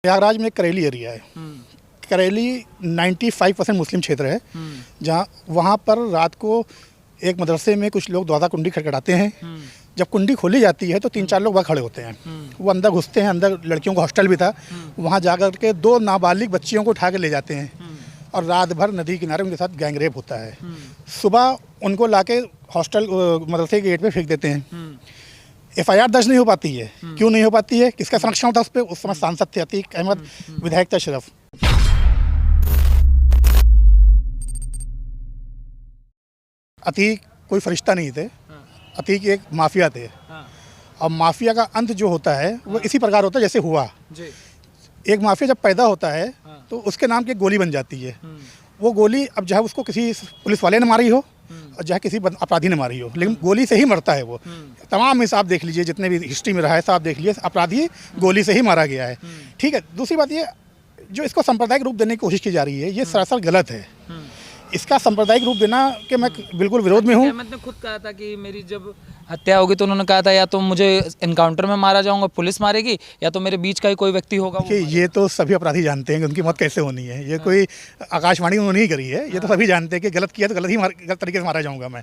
प्रयागराज में करेली एरिया है। करेली 95% मुस्लिम क्षेत्र है, जहाँ वहाँ पर रात को एक मदरसे में कुछ लोग दरवाज़ा कुंडी खटखटाते हैं। जब कुंडी खोली जाती है तो 3-4 लोग वहाँ खड़े होते हैं। वो अंदर घुसते हैं, अंदर लड़कियों का हॉस्टल भी था, वहाँ जाकर के 2 नाबालिग बच्चियों को उठा के ले जाते हैं और रात भर नदी किनारे उनके साथ गैंग रेप होता है। सुबह उनको लाके हॉस्टल मदरसे के गेट पे फेंक देते हैं। FIR दर्ज नहीं हो पाती है। क्यों नहीं हो पाती है? किसका संरक्षण था उस पर? उस समय सांसद थे अतीक अहमद, विधायक था शरफ। अतीक कोई फरिश्ता नहीं थे, अतीक एक माफिया थे। और माफिया का अंत जो होता है वो इसी प्रकार होता है जैसे हुआ। एक माफिया जब पैदा होता है तो उसके नाम की गोली बन जाती है। वो गोली अब चाहे उसको किसी पुलिस वाले ने मारी हो और चाहे किसी अपराधी ने मारी हो, लेकिन गोली से ही मरता है वो। तमाम हिसाब देख लीजिए, जितने भी हिस्ट्री में रहा है सब देख लीजिए, अपराधी गोली से ही मारा गया है। ठीक है। दूसरी बात ये, जो इसको सांप्रदायिक रूप देने की कोशिश की जा रही है, ये सरासर गलत है। इसका सांप्रदायिक रूप देना के मैं बिल्कुल विरोध में हूँ। अहमद ने खुद कहा था कि मेरी जब हत्या होगी तो उन्होंने कहा था या तो मुझे एनकाउंटर में मारा जाऊंगा, पुलिस मारेगी, या तो मेरे बीच का ही कोई व्यक्ति होगा। ये तो सभी अपराधी जानते हैं कि उनकी मौत कैसे होनी है। ये कोई आकाशवाणी उन्होंने नहीं करी है। ये तो सभी जानते हैं कि गलत किया तो गलत तरीके से मारा जाऊंगा मैं।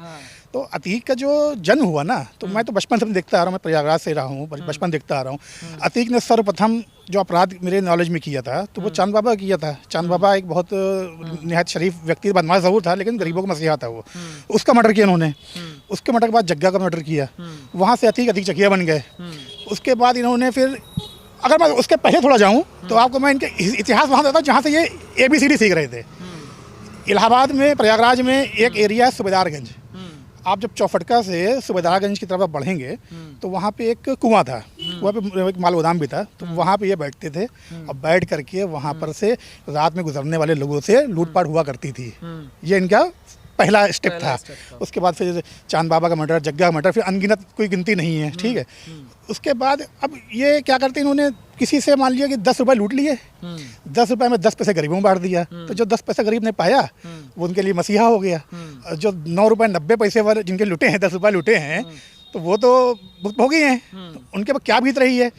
तो अतीक का जो जन्म हुआ ना, तो मैं तो बचपन से देखता आ रहा हूँ। मैं प्रयागराज से रहा हूँ, बचपन देखता आ रहा हूँ। अतीक ने सर्वप्रथम जो अपराध मेरे नॉलेज में किया था तो वो चांद बाबा किया था। चांद बाबा एक बहुत निहायत शरीफ व्यक्ति, बदमाश ज़रूर था लेकिन गरीबों का मसीहा था वो। उसका मर्डर किया उन्होंने। उसके मर्डर के बाद जग्गा का मर्डर किया। वहाँ से अतीक चकिया बन गए। उसके बाद इन्होंने फिर, अगर मैं उसके पहले थोड़ा जाऊँ तो आपको मैं इनके इतिहास वहाँ देता हूँ जहाँ से ये ABCD सीख रहे थे। इलाहाबाद में, प्रयागराज में एक एरिया है सूबेदारगंज। आप जब चौफटका से सूबेदारगंज की तरफ बढ़ेंगे तो वहाँ पे एक कुआं था, वहाँ पे एक माल गोदाम भी था। तो वहाँ पे ये बैठते थे और बैठ करके वहाँ पर से रात में गुजरने वाले लोगों से लूटपाट हुआ करती थी। ये इनका पहला स्टेप था। उसके बाद फिर चांद बाबा का मर्डर, जग्गा का मर्डर, फिर अनगिनत कोई गिनती नहीं है। ठीक है। उसके बाद अब ये क्या करते हैं, इन्होंने किसी से मान लिया कि 10 रुपए लूट लिए, 10 रुपए में 10 पैसे गरीबों में बांट दिया। तो जो 10 पैसे गरीब ने पाया वो उनके लिए मसीहा हो गया। जो 9 रुपए 90 पैसे वाले जिनके लुटे हैं, 10 रुपए लुटे हैं, तो वो तो भुगतभोगी हैं। तो उनके पास क्या बीत रही है।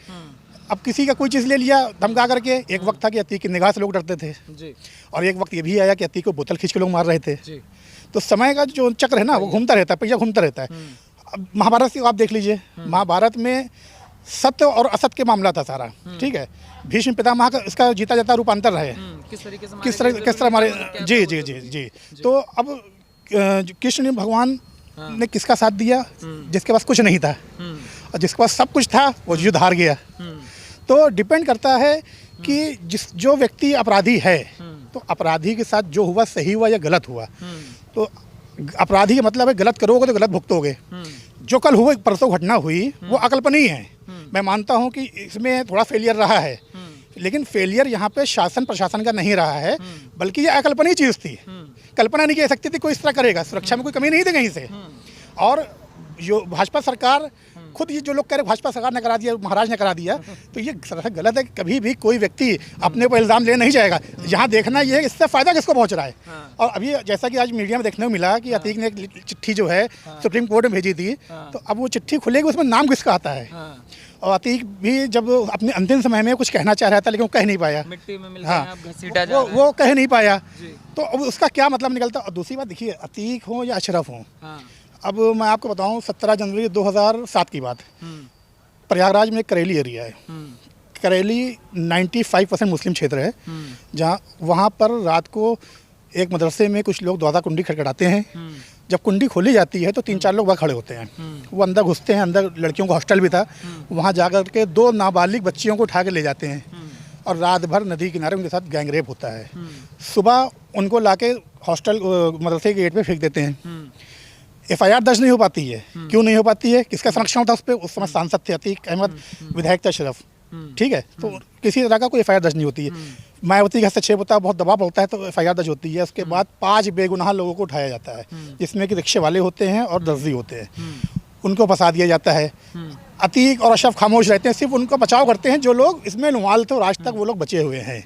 अब किसी का कोई चीज़ ले लिया धमका करके। एक वक्त था कि अतीक की निगाह से लोग डरते थे और एक वक्त ये भी आया कि अतीक को बोतल खींच के लोग मार रहे थे। तो समय का जो चक्र है ना, वो घूमता रहता है, पहिया घूमता रहता है। अब महाभारत की आप देख लीजिए, महाभारत में सत्य और असत्य के मामला था सारा। ठीक है। भीष्म पितामह का इसका जीता जाता रूपांतर रहे, किस तरह हमारे जी। तो अब कृष्ण भगवान ने किसका साथ दिया? जिसके पास कुछ नहीं था, और जिसके पास सब कुछ था वो युद्ध हार गया। तो डिपेंड करता है कि जो व्यक्ति अपराधी है, तो अपराधी के साथ जो हुआ सही हुआ या गलत हुआ। तो अपराधी का मतलब है गलत करोगे तो गलत भुगतोगे। जो कल हुए, परसों घटना हुई, वो अकल्पनीय है। मैं मानता हूँ कि इसमें थोड़ा फेलियर रहा है, लेकिन फेलियर यहाँ पे शासन प्रशासन का नहीं रहा है, बल्कि ये अकल्पनीय चीज़ थी। कल्पना नहीं की सकती थी कोई इस तरह करेगा। सुरक्षा में कोई कमी नहीं थी कहीं से। और जो भाजपा सरकार, खुद ये जो लोग कह रहे भाजपा सरकार ने करा दिया, महाराज ने करा दिया, तो ये गलत है। कभी भी कोई व्यक्ति अपने को इल्ज़ाम लेने नहीं जाएगा। यहाँ देखना ये है इससे फ़ायदा किसको पहुँच रहा है। और अभी जैसा कि आज मीडिया में देखने को मिला कि अतीक ने एक चिट्ठी जो है सुप्रीम कोर्ट में भेजी थी, तो अब वो चिट्ठी खुलेगी, उसमें नाम किसका आता है। और अतीक भी जब अपने अंतिम समय में कुछ कहना चाह रहा था लेकिन वो कह नहीं पाया। मिट्टी में वो कह नहीं पाया, तो अब उसका क्या मतलब निकलता। और दूसरी बात देखिए, अतीक हो या अशरफ हो, अब मैं आपको बताऊं 17 जनवरी 2007 की बात, प्रयागराज में करेली एरिया है। करेली 95% मुस्लिम क्षेत्र है, जहाँ वहाँ पर रात को एक मदरसे में कुछ लोग दरवाज़ा कुंडी खटखटाते हैं। जब कुंडी खोली जाती है तो 3-4 लोग वहाँ खड़े होते हैं। वो अंदर घुसते हैं, अंदर लड़कियों का हॉस्टल भी था, वहाँ जाकर के 2 नाबालिग बच्चियों को उठा के ले जाते हैं और रात भर नदी किनारे उनके साथ गैंग रेप होता है। सुबह उनको लाके हॉस्टल मदरसे के गेट पे फेंक देते हैं। FIR दर्ज नहीं हो पाती है। क्यों नहीं हो पाती है? किसका संरक्षण था उस पर? उस समय सांसद थे अतीक अहमद, विधायक था शरफ। ठीक है। तो किसी तरह का कोई FIR दर्ज नहीं होती है। मायावती का हस्तक्षेप होता है, बहुत दबाव होता है, तो FIR दर्ज होती है। उसके बाद 5 बेगुनाह लोगों को उठाया जाता है, जिसमें कि रिक्शे वाले होते हैं और दर्जी होते हैं। उनको फंसा दिया जाता है। अतीक और अशरफ खामोश रहते हैं, सिर्फ उनका बचाव करते हैं जो लोग इसमें इन्वॉल्व थे और आज तक वो लोग बचे हुए हैं।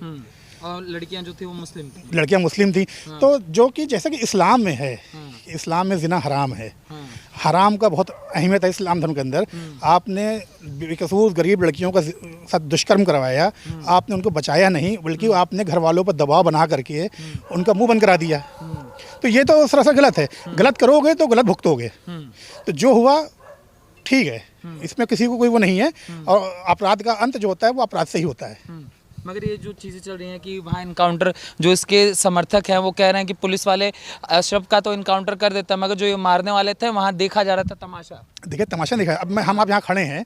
और लड़कियां जो थी वो मुस्लिम थी। लड़कियां मुस्लिम थी। तो जो कि जैसे कि इस्लाम में है, इस्लाम में जिना हराम है। हराम का बहुत अहमियत है इस्लाम धर्म के अंदर। आपने बेकसूर गरीब लड़कियों का साथ दुष्कर्म करवाया, आपने उनको बचाया नहीं, बल्कि आपने घर वालों पर दबाव बना करके उनका मुंह बंद करा दिया। तो ये तो सरासर गलत है। गलत करोगे तो गलत भुगतोगे। तो जो हुआ ठीक है, इसमें किसी को कोई वो नहीं है, और अपराध का अंत जो होता है वो अपराध से ही होता है। मगर ये जो चीज़ें चल रही हैं कि वहाँ इनकाउंटर, जो इसके समर्थक हैं वो कह रहे हैं कि पुलिस वाले अशरफ का तो इनकाउंटर कर देता है, मगर जो ये मारने वाले थे वहाँ देखा जा रहा था तमाशा। देखिए तमाशा देखा, अब हम आप यहाँ खड़े हैं,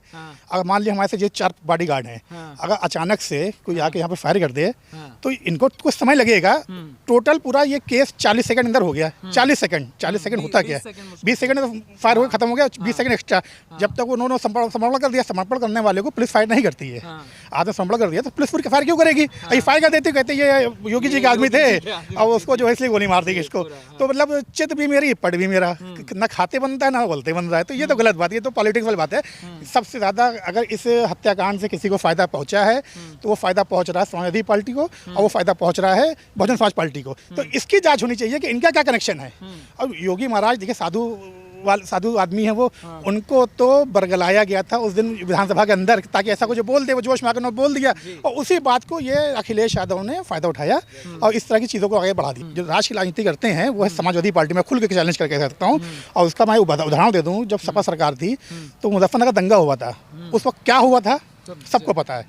अगर मान लिया हमारे से ये 4 बॉडीगार्ड हैं, अगर अचानक से कोई आके यहाँ पे फायर कर दे तो इनको कुछ समय लगेगा। टोटल पूरा ये केस 40 सेकंड अंदर हो गया। 40 सेकंड होता क्या है, 20 सेकंड में फायर हो खत्म हो गया, 20 सेकंड एक्स्ट्रा। जब तक उन्होंने समर्पण कर दिया, समर्पण करने वाले को पुलिस फायर नहीं करती है। आपने समर्पण कर दिया तो पुलिस पूरी फायर क्यों करेगी? ये फायर कर देती, कहते ये योगी जी के आदमी थे और उसको जो है इसलिए गोली मार दी इसको। तो मतलब चित भी मेरी पट भी मेरा, ना खाते बनता है ना बोलते बन रहा है। तो ये तो गलत बात, ये तो पॉलिटिक्स वाली बात है। सबसे ज़्यादा अगर इस हत्याकांड से किसी को फ़ायदा पहुंचा है तो वो फ़ायदा पहुंच रहा है समाजवादी पार्टी को, और वो फ़ायदा पहुंच रहा है बहुजन समाज पार्टी को। तो इसकी जांच होनी चाहिए कि इनका क्या कनेक्शन है। अब योगी महाराज देखिए साधु आदमी है वो, उनको तो बरगलाया गया था उस दिन विधानसभा के अंदर, ताकि ऐसा कुछ बोल दे, वो जोश में आकर बोल दिया, और उसी बात को ये अखिलेश यादव ने फ़ायदा उठाया और इस तरह की चीज़ों को आगे बढ़ा दी। जो राष्ट्र की राजनीति करते हैं वो है समाजवादी पार्टी में खुल के चैलेंज करके सकता हूँ। और उसका मैं उदाहरण दे दूँ, जब सपा सरकार थी तो मुजफ्फरनगर दंगा हुआ था, उस वक्त क्या हुआ था सबको पता है।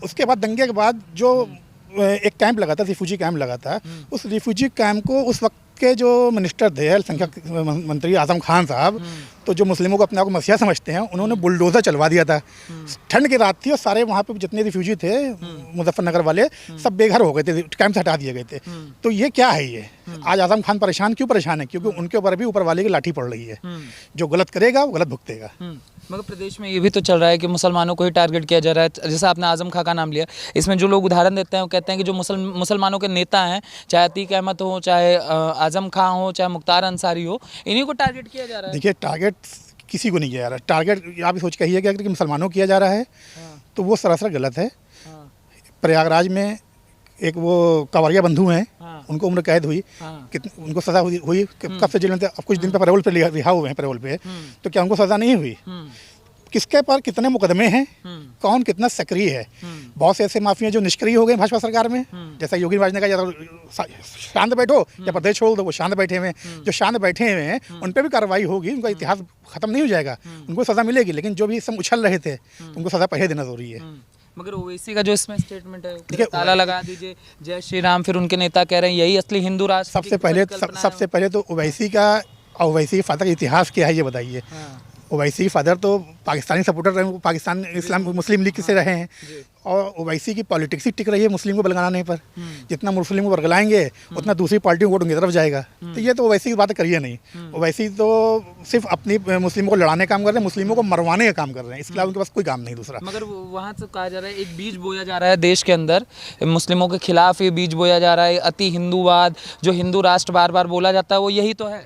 उसके बाद दंगे के बाद जो एक कैंप लगा था, रिफ्यूजी कैंप लगा था, उस रिफ्यूजी कैंप को उस वक्त के जो मिनिस्टर थे, अल्पसंख्यक मंत्री आजम खान साहब, तो जो मुस्लिमों को अपने आप को मसीहा समझते हैं, उन्होंने बुलडोज़र चलवा दिया था। ठंड की रात थी और सारे वहाँ पे जितने रिफ्यूजी थे मुजफ्फरनगर वाले सब बेघर हो गए थे, कैंप से हटा दिए गए थे। तो ये क्या है ये? आज आजम खान परेशान क्यों परेशान है? क्योंकि उनके ऊपर भी ऊपर वाले की लाठी पड़ रही है। जो गलत करेगा वो गलत भुगतेगा। मगर प्रदेश में ये भी तो चल रहा है कि मुसलमानों को ही टारगेट किया जा रहा है। जैसे आपने आजम खां का नाम लिया, इसमें जो लोग उदाहरण देते हैं वो कहते हैं कि जो मुसलमानों के नेता हैं, चाहे अतीक अहमद हो, चाहे आजम खां हो, चाहे मुख्तार अंसारी हो, इन्हीं को टारगेट किया जा रहा है। देखिए टारगेट किसी को नहीं किया जा रहा। टारगेट आप सोच कहिएगा कि मुसलमानों को किया जा रहा है, तो वो सरासर गलत है। प्रयागराज में एक वो कांवरिया बंधु हैं, उनको उम्र कैद हुई, उनको सज़ा हुई कब से जेल में थे, अब कुछ दिन पे पैरोल पे रिहा हुए हैं पैरोल पे। तो क्या उनको सज़ा नहीं हुई? किसके पर कितने मुकदमे हैं, कौन कितना सक्रिय है? बहुत से ऐसे माफिया जो निष्क्रिय हो गए भाजपा सरकार में, जैसा योगी महाराज ने कहा, या तो शांत बैठो या प्रदेश छोड़ दो। वो शांत बैठे हुए हैं, जो शांत बैठे हुए हैं उन पर भी कार्रवाई होगी, उनका इतिहास खत्म नहीं हो जाएगा, उनको सज़ा मिलेगी। लेकिन जो भी सब उछल रहे थे उनको सज़ा पहले देना जरूरी है। मगर ओवैसी का जो इसमें स्टेटमेंट है, ताला लगा दीजिए जय श्री राम, फिर उनके नेता कह रहे हैं यही असली हिंदू राष्ट्र। सबसे पहले तो ओवैसी का और ओवैसी के फादर का इतिहास क्या है ये बताइए। ओवैसी के फादर तो पाकिस्तानी सपोर्टर रहे, पाकिस्तान इस्लाम मुस्लिम लीग से रहे हैं, और ओवैसी की पॉलिटिक्स ही टिक रही है मुस्लिम को बरगलाने पर। जितना मुस्लिम को बरगलाएंगे उतना दूसरी पार्टी को वोट उनकी तरफ जाएगा। तो ये तो ओवैसी की बात करिए नहीं। ओवैसी तो सिर्फ अपनी मुस्लिमों को लड़ाने का काम कर रहे हैं, मुस्लिमों को मरवाने का काम कर रहे हैं, इसके अलावा उनके पास कोई काम नहीं दूसरा। मगर वहाँ से कहा जा रहा है एक बीज बोया जा रहा है देश के अंदर, मुस्लिमों के खिलाफ ये बीज बोया जा रहा है, अति हिंदूवाद, जो हिंदू राष्ट्र बार बार बोला जाता है वो यही तो है।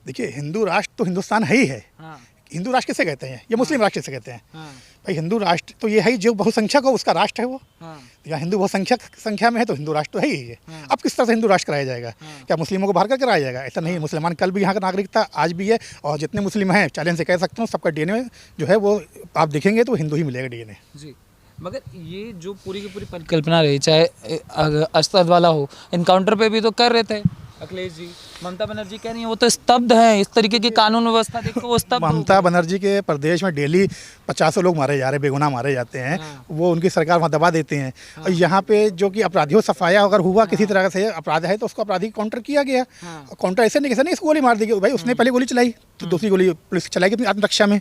देखिए हिंदू राष्ट्र तो हिंदुस्तान है ही है। हिंदू राष्ट्र किसे कहते हैं? ये मुस्लिम राष्ट्र किसे कहते हैं? भाई हिंदू राष्ट्र तो ये है जो बहुसंख्यक हो उसका राष्ट्र है वो। या हिंदू बहुसंख्यक संख्या में है तो हिंदू राष्ट्र तो है ही है। अब किस तरह से हिंदू राष्ट्र कराया जाएगा? क्या मुस्लिमों को बाहर कर कराया जाएगा? ऐसा नहीं। मुसलमान कल भी यहाँ का नागरिक था, आज भी है, और जितने मुस्लिम हैं चैलेंज से कह सकता हूँ सबका डीएनए जो है वो आप देखेंगे तो हिंदू ही मिलेगा डीएनए जी। मगर ये जो पूरी की पूरी परिकल्पना रही, चाहे असद वाला हो, इनकाउंटर पे भी तो कर रहे थे अखिलेश जी। ममता बनर्जी कह रही है वो तो स्तब्ध है, इस तरीके की कानून व्यवस्था देखो वो स्तब्ध। ममता बनर्जी के प्रदेश में डेली 50 लोग मारे जा रहे हैं, बेगुनाह मारे जाते हैं। वो उनकी सरकार वहाँ दबा देते हैं। और यहाँ पे जो कि अपराधियों सफाया अगर हुआ किसी तरह से अपराध है तो उसको अपराधी काउंटर किया गया। काउंटर ऐसे नहीं इसको गोली मार दी भाई, उसने पहले गोली चलाई तो दूसरी गोली पुलिस चलाएगी अपनी आत्मरक्षा में।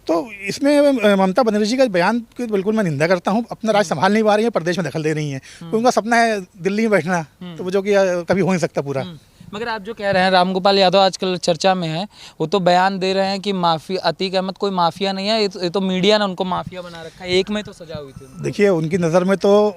तो इसमें ममता बनर्जी का बयान की बिल्कुल मैं निंदा करता हूँ। अपना राज संभाल नहीं पा रही है, प्रदेश में दखल दे रही है। उनका सपना है दिल्ली में बैठना, तो वो जो कि कभी हो नहीं सकता पूरा। मगर आप जो कह रहे हैं रामगोपाल यादव आजकल चर्चा में है, वो तो बयान दे रहे हैं कि माफिया, अतीक अहमद कोई माफिया नहीं है, ये तो मीडिया ने उनको माफिया बना रखा है। एक में तो सजा हुई थी। देखिए उनकी नज़र में तो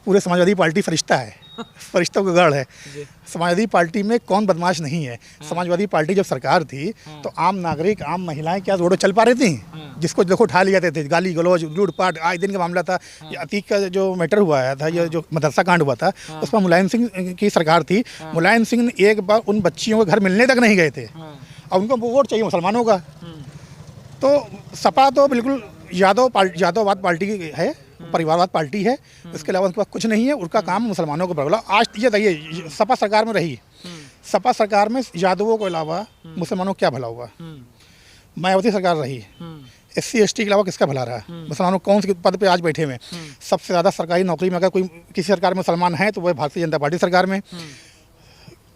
पूरे समाजवादी पार्टी फरिश्ता है। फरिश्तों का गढ़ है। जी। समाजवादी पार्टी में कौन बदमाश नहीं है। समाजवादी पार्टी जब सरकार थी तो आम नागरिक, आम महिलाएं क्या रोडों चल पा रही थी? जिसको देखो उठा लिया जाते थे, गाली गलौज, लूटपाट, आज दिन का मामला था। ये अतीक का जो मैटर हुआ था, ये जो मदरसा कांड हुआ था, उसमें मुलायम सिंह की सरकार थी। मुलायम सिंह ने एक बार उन बच्चियों के घर मिलने तक नहीं गए थे और उनको वोट चाहिए मुसलमानों का। तो सपा तो बिल्कुल यादववाद पार्टी है, परिवारवाद पार्टी है, इसके अलावा उनके पास कुछ नहीं है। उनका काम मुसलमानों को भगला। आज ये देखिए, सपा सरकार में रही, सपा सरकार में यादवों के अलावा मुसलमानों को क्या भला हुआ? मायावती सरकार रही, SC ST के अलावा किसका भला रहा? मुसलमानों कौन से पद पे आज बैठे हुए? सबसे ज़्यादा सरकारी नौकरी में अगर कोई किसी सरकार में मुसलमान है तो वह भारतीय जनता पार्टी सरकार में,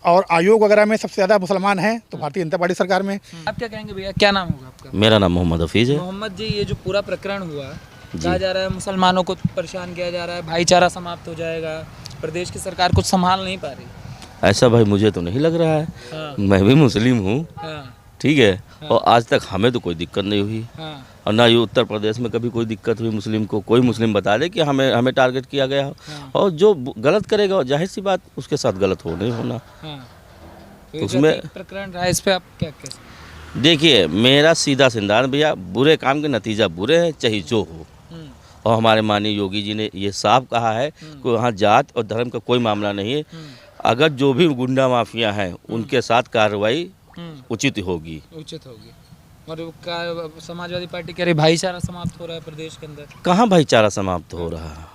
और आयोग वगैरह में सबसे ज़्यादा मुसलमान हैं तो भारतीय जनता पार्टी सरकार में। आप क्या कहेंगे भैया, क्या नाम होगा आपका? मेरा नाम मोहम्मद हफीज़ है। मोहम्मद जी, ये जो पूरा प्रकरण हुआ, कहा जा रहा है मुसलमानों को परेशान किया जा रहा है, भाईचारा समाप्त हो जाएगा, प्रदेश की सरकार कुछ संभाल नहीं पा रही। ऐसा भाई मुझे तो नहीं लग रहा है। हाँ। मैं भी मुस्लिम हूँ, हाँ, ठीक है, और आज तक हमें तो कोई दिक्कत नहीं हुई, हाँ, और ना ये उत्तर प्रदेश में कभी कोई दिक्कत हुई मुस्लिम को। कोई मुस्लिम बता दे कि हमें टारगेट किया गया हो, और जो गलत करेगा जाहिर सी बात उसके साथ गलत होना ही होना। हाँ। तो उसमें जो प्रकरण रहा, इस पे आप क्या कहें? देखिए, मेरा सीधा सिद्धांत भैया, बुरे काम के नतीजा बुरे हैं, चाहे जो हो। और हमारे माननीय योगी जी ने ये साफ कहा है कि वहाँ जात और धर्म का कोई मामला नहीं है। अगर जो भी गुंडा माफिया हैं उनके साथ कार्रवाई उचित होगी। उचित होगी। और समाजवादी पार्टी कह रही भाईचारा समाप्त हो रहा है प्रदेश के अंदर। कहाँ भाईचारा समाप्त हो रहा है?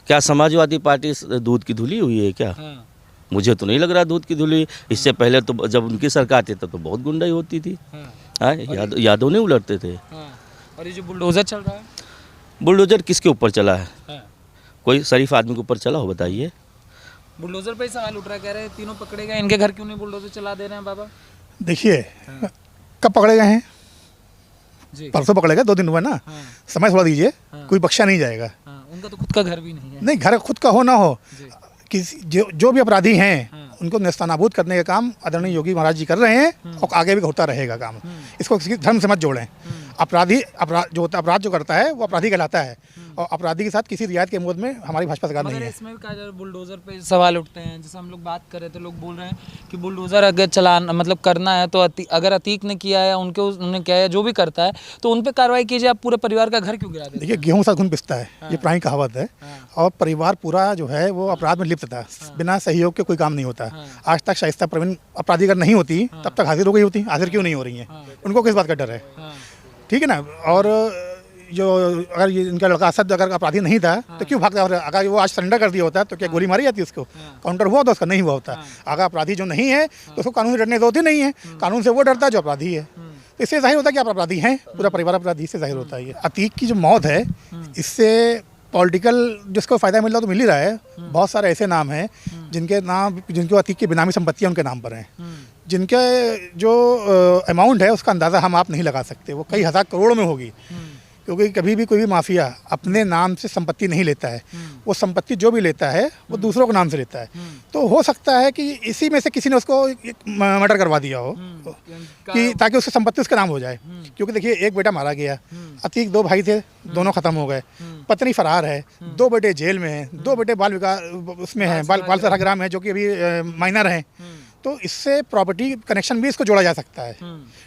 क्या समाजवादी पार्टी दूध की धुली हुई है क्या? हाँ। मुझे तो नहीं लग रहा दूध की धुली। इससे पहले तो जब उनकी सरकार थी तब तो बहुत गुंडाई होती थी। हाँ, यादव नहीं उलटते थे। हाँ। और ये जो बुलडोजर चल रहा है, बुलडोजर किसके ऊपर चला है? हाँ। कोई शरीफ आदमी के ऊपर चला हो, बताइए। बुलडोजर पे ही सवाल उठ रहा है, कह रहे हैं तीनों पकड़े गए, इनके घर क्यों नहीं बुलडोजर चला दे रहे हैं बाबा? देखिए, कब पकड़े गए हैं? जी। परसों पकड़े गए, 2 दिन हुआ ना। हाँ। समय थोड़ा दीजिए, हाँ। कोई बख्शा नहीं जाएगा। हाँ, उनका तो खुद का घर भी नहीं है। नहीं, घर खुद का हो ना हो, जी। किसी जो भी अपराधी हैं हाँ। उनको नेस्तनाबूद करने का काम आदरणीय योगी महाराज जी कर रहे हैं और आगे भी होता रहेगा काम। इसको किसी धर्म से मत जोड़ें। अपराध जो करता है वो अपराधी कहलाता है, और अपराधी के साथ किसी रियायत के मोद में हमारी भाजपा सरकार नहीं मगर है। इसमें भी कहा जा रहा है बुलडोजर पे सवाल उठते हैं। जैसे हम लोग बात कर रहे थे, लोग बोल रहे हैं कि बुलडोजर अगर चलाना मतलब करना है तो अगर अतीक ने किया है, उन्होंने किया है, जो भी करता है तो उन पे कार्रवाई कीजिए। आप पूरे परिवार का घर क्यों गिरा देते हैं? देखिए, गेहूं साथ घुन पिसता है, ये पुरानी कहावत है। और परिवार पूरा जो है वो अपराध में लिप्त था। बिना सहयोग के कोई काम नहीं होता। आज तक शाइस्ता प्रवीण अपराधी अगर नहीं होती तब तक हाजिर हो गई होती। हाजिर क्यों नहीं हो रही है? उनको किस बात का डर है? ठीक है ना। और जो अगर ये इनका लड़का असद अगर अपराधी नहीं था तो क्यों भागता? अगर वो आज सरेंडर कर दिया होता तो क्या गोली मारी जाती उसको? काउंटर हुआ तो उसका नहीं हुआ होता। अगर अपराधी जो नहीं है तो उसको कानून से डरने तो नहीं है। कानून से वो डरता है जो अपराधी है। तो इससे जाहिर होता है कि आप अपराधी हैं, पूरा परिवार अपराधी से जाहिर होता है। ये अतीक की जो मौत है, इससे पॉलिटिकल जिसको फ़ायदा मिल रहा तो मिल ही रहा है। बहुत सारे ऐसे नाम हैं जिनको अतीक की बेनामी संपत्तियाँ उनके नाम पर हैं, जिनके जो अमाउंट है उसका अंदाज़ा हम आप नहीं लगा सकते। वो कई हज़ार करोड़ में होगी, क्योंकि कभी भी कोई भी माफिया अपने नाम से संपत्ति नहीं लेता है। वो संपत्ति जो भी लेता है वो दूसरों के नाम से लेता है। तो हो सकता है कि इसी में से किसी ने उसको मर्डर करवा दिया हो कि ताकि उसकी संपत्ति उसके नाम हो जाए। क्योंकि देखिए, एक बेटा मारा गया, अतीक 2 भाई थे, दोनों खत्म हो गए, पत्नी फरार है, 2 बेटे जेल में हैं, 2 बेटे बाल विकास उसमें हैं, बाल सराग्राम है, जो कि अभी माइनर हैं। तो इससे प्रॉपर्टी कनेक्शन भी इसको जोड़ा जा सकता है।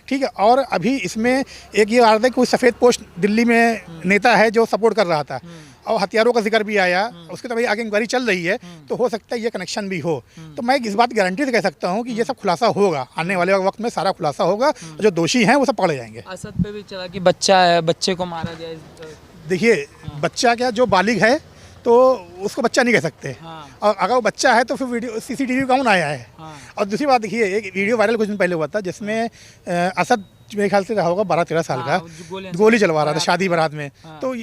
ठीक है। और अभी इसमें एक ये आ रहा है कि कोई सफ़ेद पोस्ट दिल्ली में नेता है जो सपोर्ट कर रहा था, और हथियारों का जिक्र भी आया, उसकी तो भाई आगे इंक्वायरी चल रही है, तो हो सकता है ये कनेक्शन भी हो। तो मैं इस बात की गारंटी से कह सकता हूँ कि ये सब खुलासा होगा, आने वाले वक्त में सारा खुलासा होगा, जो दोषी हैं वो सब पकड़े जाएंगे। असद पे भी चला कि बच्चा है, बच्चे को मारा गया। देखिए, बच्चा क्या, जो बालिग है तो उसको बच्चा नहीं कह सकते। और अगर वो बच्चा है तो फिर वीडियो CCTV कौन आया है? और दूसरी बात देखिए, एक वीडियो वायरल कुछ दिन पहले हुआ था जिसमें असद मेरे ख्याल से रहा होगा 12-13 साल का, गोली चलवा रहा था शादी बारात में। तो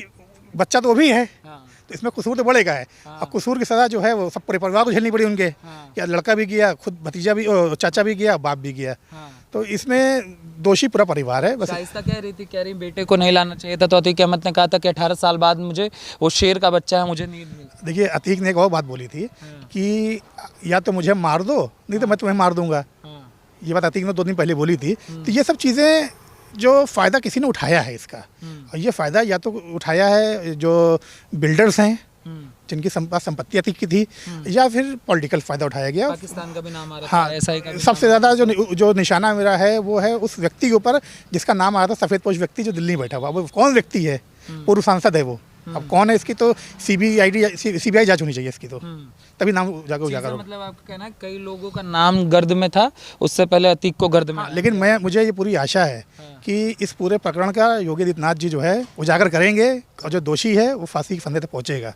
बच्चा तो वो भी है, तो इसमें कसूर तो बढ़ेगा है। और कसूर की सज़ा जो है वो सब पूरे परिवार को झेलनी पड़ी उनके। क्या लड़का भी गया, खुद भतीजा भी, चाचा भी गया, बाप भी गया। तो इसमें दोषी पूरा परिवार है। बस शाइस्ता कह रही थी, कह रही बेटे को नहीं लाना चाहिए था, तो अतीक अहमद ने कहा था कि 18 साल बाद मुझे वो शेर का बच्चा है, मुझे नींद मिली। देखिए, अतीक ने एक और बात बोली थी कि या तो मुझे मार दो, नहीं तो मैं तुम्हें मार दूंगा। ये बात अतीक ने 2 दिन पहले बोली थी। तो ये सब चीज़ें जो फ़ायदा किसी ने उठाया है इसका, और ये फ़ायदा या तो उठाया है जो बिल्डर्स हैं, जिनकी संपत्ति अतीक की थी, या फिर पॉलिटिकल फ़ायदा उठाया गया। पाकिस्तान का भी नाम आ रहा हाँ, था, एसआई का भी सबसे ज़्यादा जो निशाना मेरा है वो है उस व्यक्ति के ऊपर जिसका नाम आया था, सफ़ेद पोश व्यक्ति जो दिल्ली में बैठा हुआ। वो कौन व्यक्ति है? पूर्व सांसद है वो। अब कौन है इसकी तो सीबीआई जांच होनी चाहिए इसकी, तो तभी नाम जाकर उजागर होगा। मतलब आपका कहना है कई लोगों का नाम गर्द में था, उससे पहले अतीक को गर्द में। लेकिन मुझे ये पूरी आशा है कि इस पूरे प्रकरण का योगी आदित्यनाथ जी जो है उजागर करेंगे और जो दोषी है वो फांसी के फंदे तक पहुंचेगा।